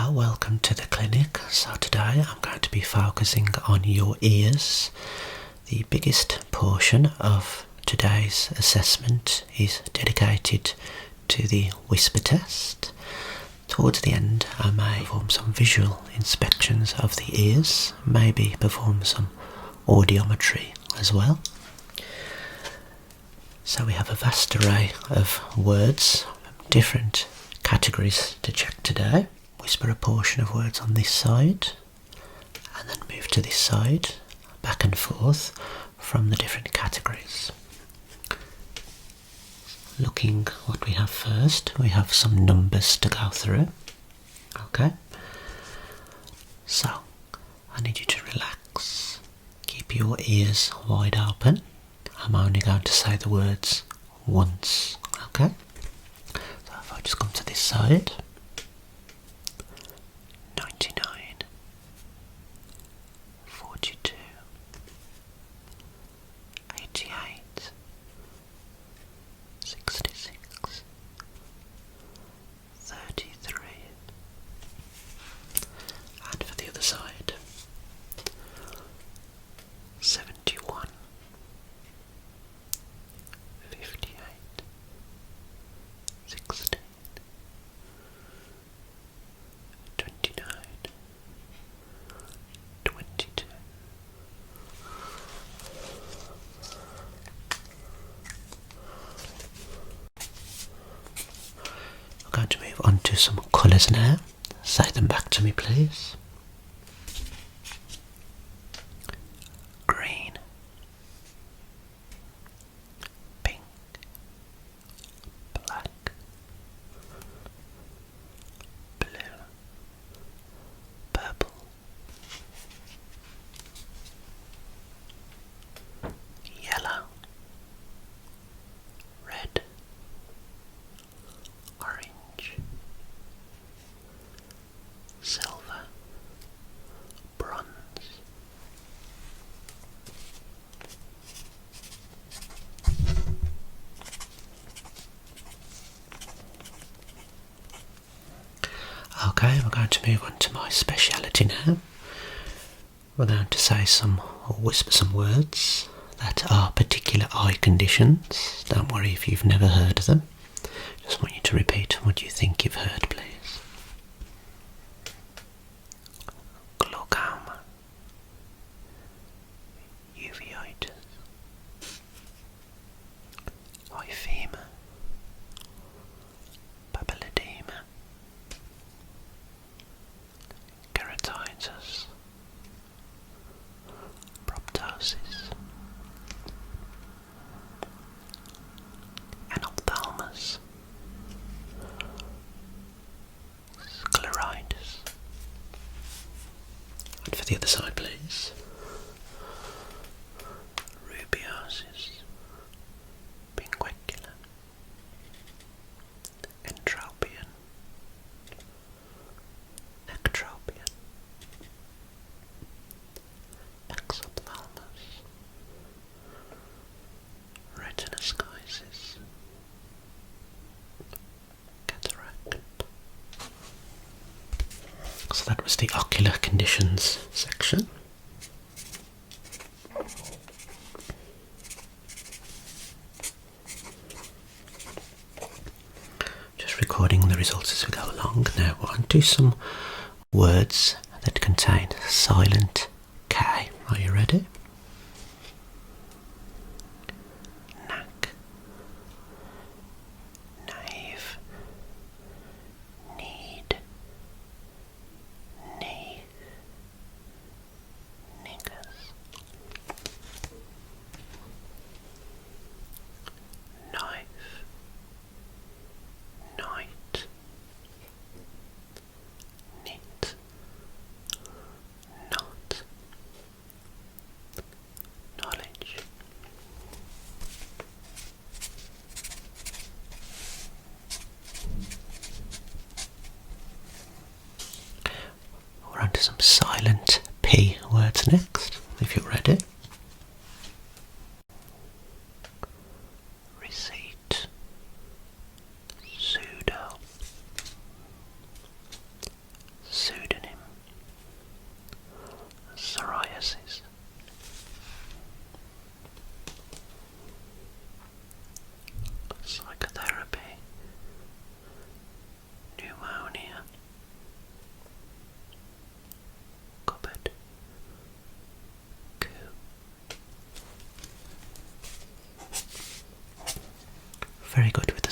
Hello, welcome to the clinic. So today I'm going to be focusing on your ears. The biggest portion of today's assessment is dedicated to the whisper test. Towards the end I may perform some visual inspections of the ears, maybe perform some audiometry as well. So we have a vast array of words, different categories to check today. Whisper a portion of words on this side and then move to this side, back and forth from the different categories. Looking what we have first, we have some numbers to go through. Okay, so I need you to relax, keep your ears wide open. I'm only going to say the words once, okay? So if I just come to this side, 99, 42, 88, 66, 33, and for the other side, 71, 58, 16, 29, 22. I'm going to move on to some colours now. Say them back to me, please. Green, pink, black, blue, purple, yellow, red, orange, silver, bronze, okay, we're going to move on to my speciality now. We're going to say some or whisper some words that are particular eye conditions. Don't worry if you've never heard of them. Just want you to repeat what you think you've heard, please. Glaucoma, uveitis, hyphema, papilledema, keratitis, proptosis, anophthalmos, scleritis. And for the other side, please. Rubiosis, pinguicular, entropion, ectropion, exophthalmos, retinoschisis, cataract. So that was the ocular conditions section. Just recording the results as we go along. Now we're on to some words that contain silent K. Are you ready? Knack, naive, need, knee, niggers, knife, night, knit, knot,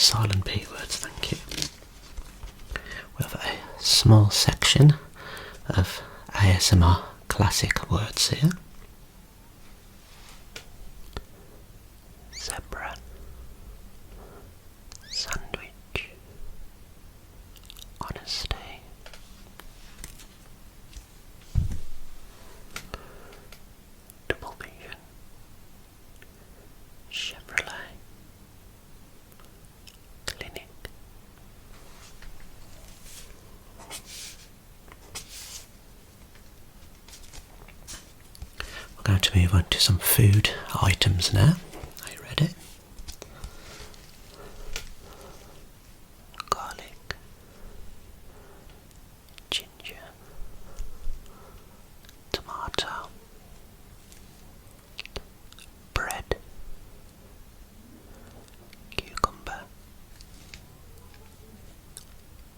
silent P words, thank you. We have a small section of ASMR classic words here. Zebra, sandwich, honesty, double vision, Chevrolet, clinic. We're going to move on to some food items now. Are you ready? Garlic, ginger, tomato, bread, cucumber,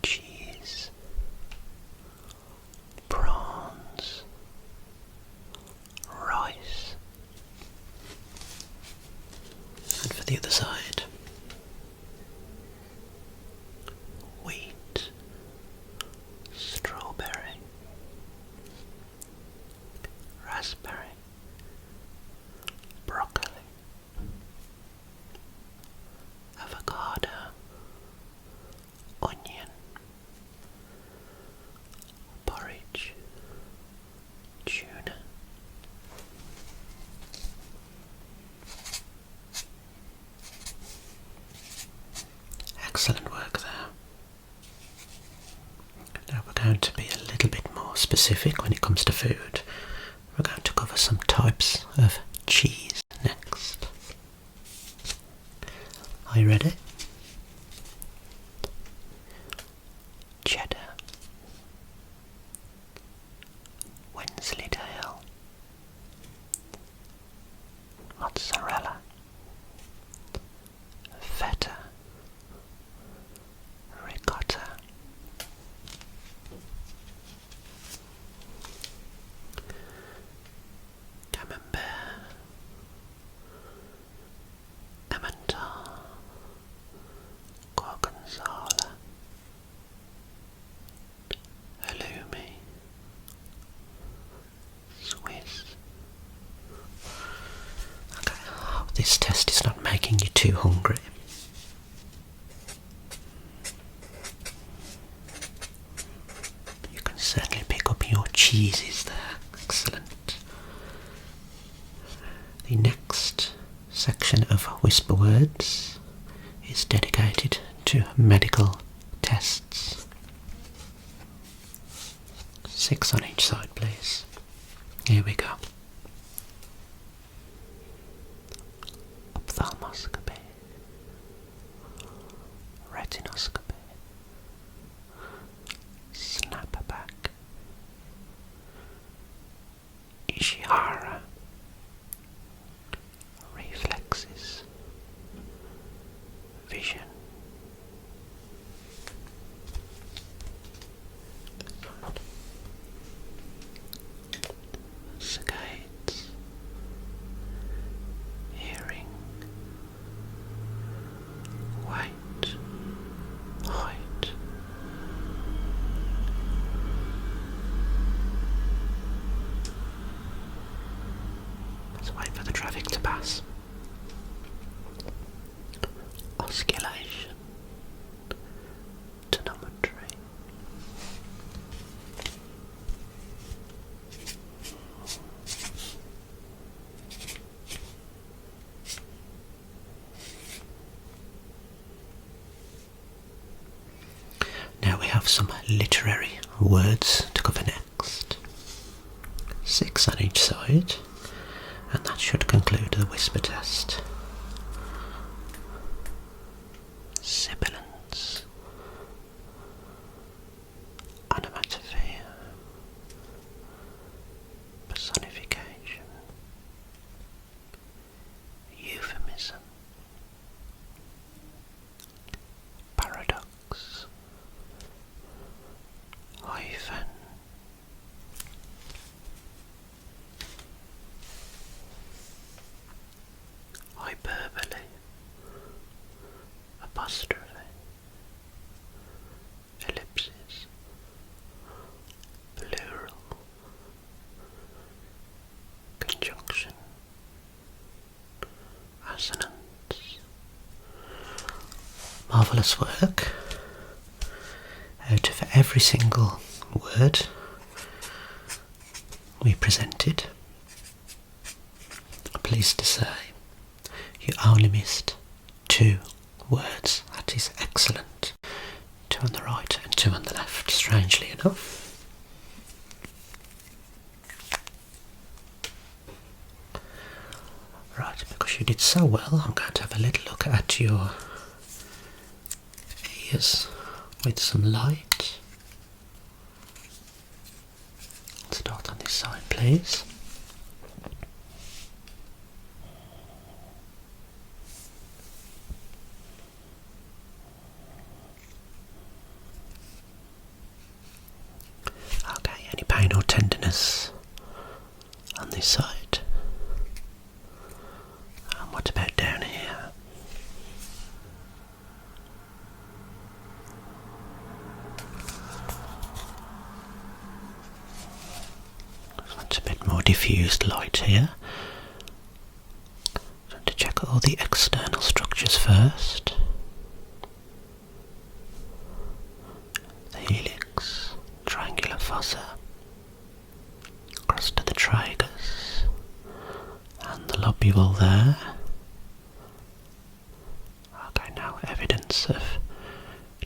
cheese, prawns, rice, and for the other side, wheat, strawberry, raspberry, broccoli, avocado, onion, porridge, tuna. Excellent work there. Now we're going to be a little bit more specific when it comes to food. We're going to cover some types of cheese next. Are you ready? Cheddar, Wensleydale, mozzarella, feta, ricotta, camembert, Emmental, gorgonzola, halloumi, Swiss. Okay, I hope this test is not making you too hungry. You can certainly pick up your cheeses there. Excellent. The next section of whisper words is dedicated to medical tests. 6 on each side, please. Here we go. Ophthalmoscopy, retinoscopy, snapback, Ishihara, reflexes, vision, saccades, hearing, weight, height, let's wait for the traffic to pass. Osculation, tonometry, now we have some literary words to cover next. 6 on each side, and that should conclude the whisper test. Sibilance, onomatopoeia, personification, euphemism, paradox, hyphen, marvellous work. Out of every single word we presented, I'm pleased to say you only missed 2 words. That is excellent. 2 on the right and 2 on the left, strangely enough. Right, because you did so well, I'm going to have a little look at your ears with some light. Start on this side, please. Okay, any pain or tenderness on this side? And what about down here? It's a bit more diffused light here. So to check all the external structures first. The helix, triangular fossa, across to the tragus, and the lobule there. Okay, now evidence of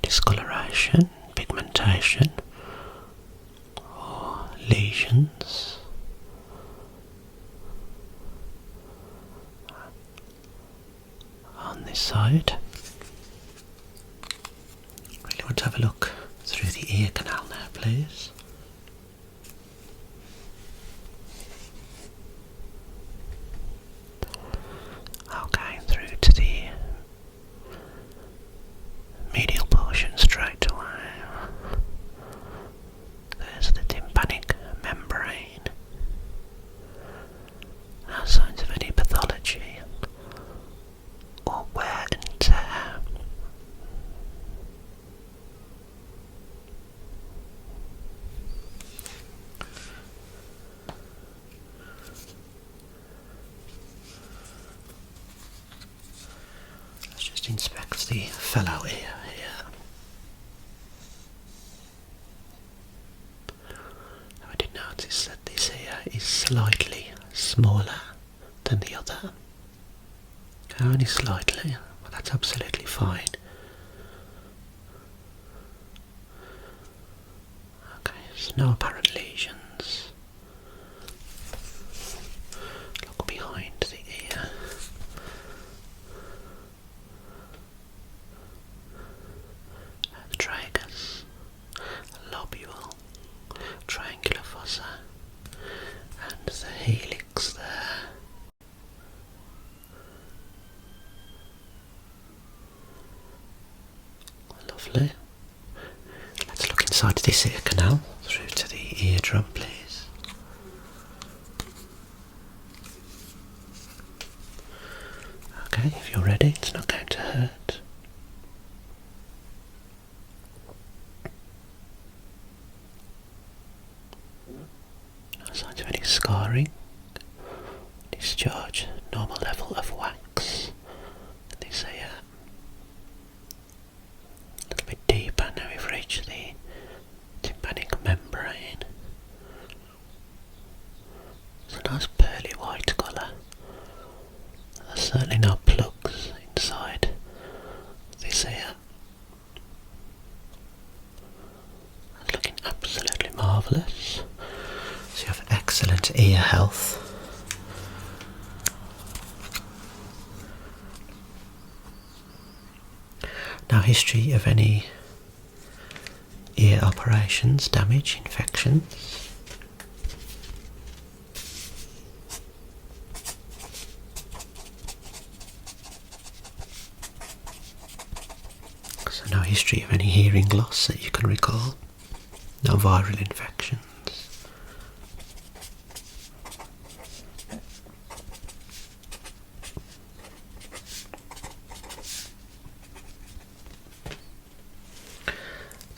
discoloration, pigmentation, or lesions. On this side, really want to have a look through the ear canal now, please. Okay, through to the medial portion straight away. There's the tympanic membrane. No signs of any pathology or wear and tear. Let's just inspect the fellow ear here. Now, I did notice that this ear is slightly smaller than the other. Only slightly, but that's absolutely fine. Okay, there's no apparent lesions. Look behind the ear. The tragus, lobule, triangular fossa, and the helix there. Lovely. Let's look inside this ear canal through to the eardrum, please. Okay, if you're ready, it's not going to hurt. No signs of any scarring. Discharge, normal level of wax in this ear. A little bit deeper, now we've reached the tympanic membrane. It's a nice pearly white colour. There's certainly no plugs inside this ear. It's looking absolutely marvellous. So you have excellent ear health. Now, history of any ear operations, damage, infections. So no history of any hearing loss that you can recall. No viral infections.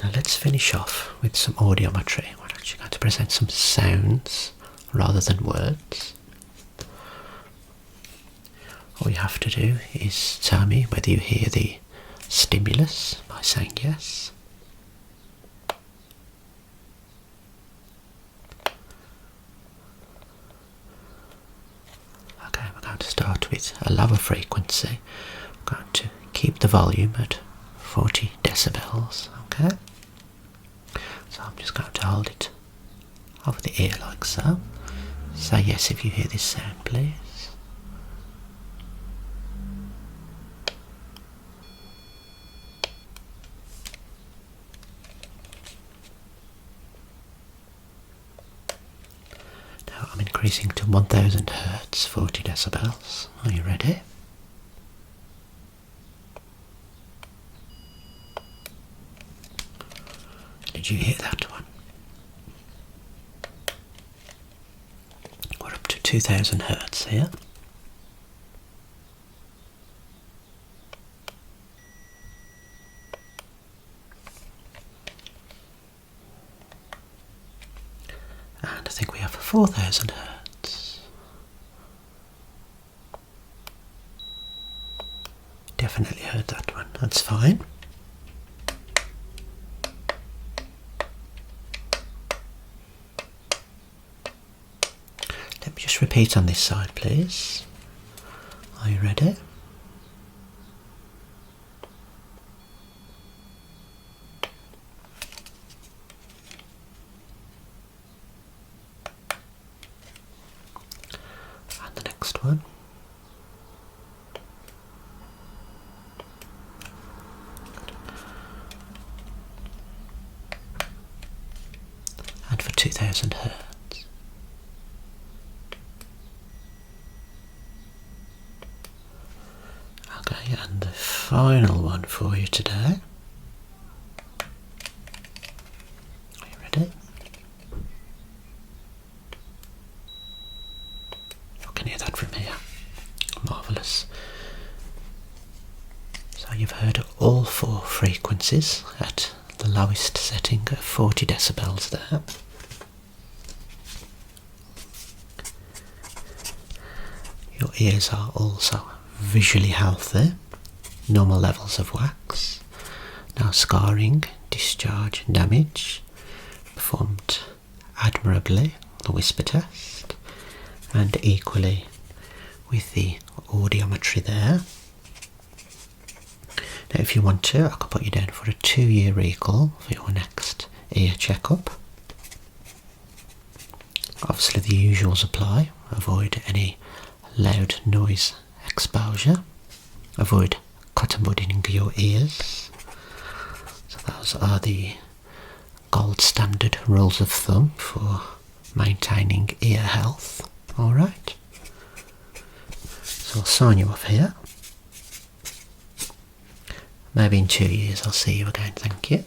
Now let's finish off with some audiometry. We're actually going to present some sounds rather than words. All you have to do is tell me whether you hear the stimulus by saying yes. Okay, we're going to start with a lower frequency. We're going to keep the volume at 40 decibels, okay? So I'm just going to hold it over the ear like so. Say yes if you hear this sound, please. Now I'm increasing to 1000 Hertz, 40 decibels. Are you ready? Did you hear that one? We're up to 2000 Hertz here. And I think we have 4000 Hertz. Definitely heard that one, that's fine. Let me just repeat on this side, please. Are you ready? And the next one. And for 2000 Hertz. Okay, and the final one for you today. Are you ready? I can hear that from here. Marvellous. So you've heard all four frequencies at the lowest setting of 40 decibels there. Your ears are also visually healthy, normal levels of wax, no scarring, discharge and damage, performed admirably the whisper test, and equally with the audiometry there. Now if you want to, I can put you down for a 2-year recall for your next ear checkup. Obviously the usuals apply. Avoid any loud noise exposure, avoid cotton budding your ears. So those are the gold standard rules of thumb for maintaining ear health. Alright, so I'll sign you off here. Maybe in 2 years I'll see you again, thank you.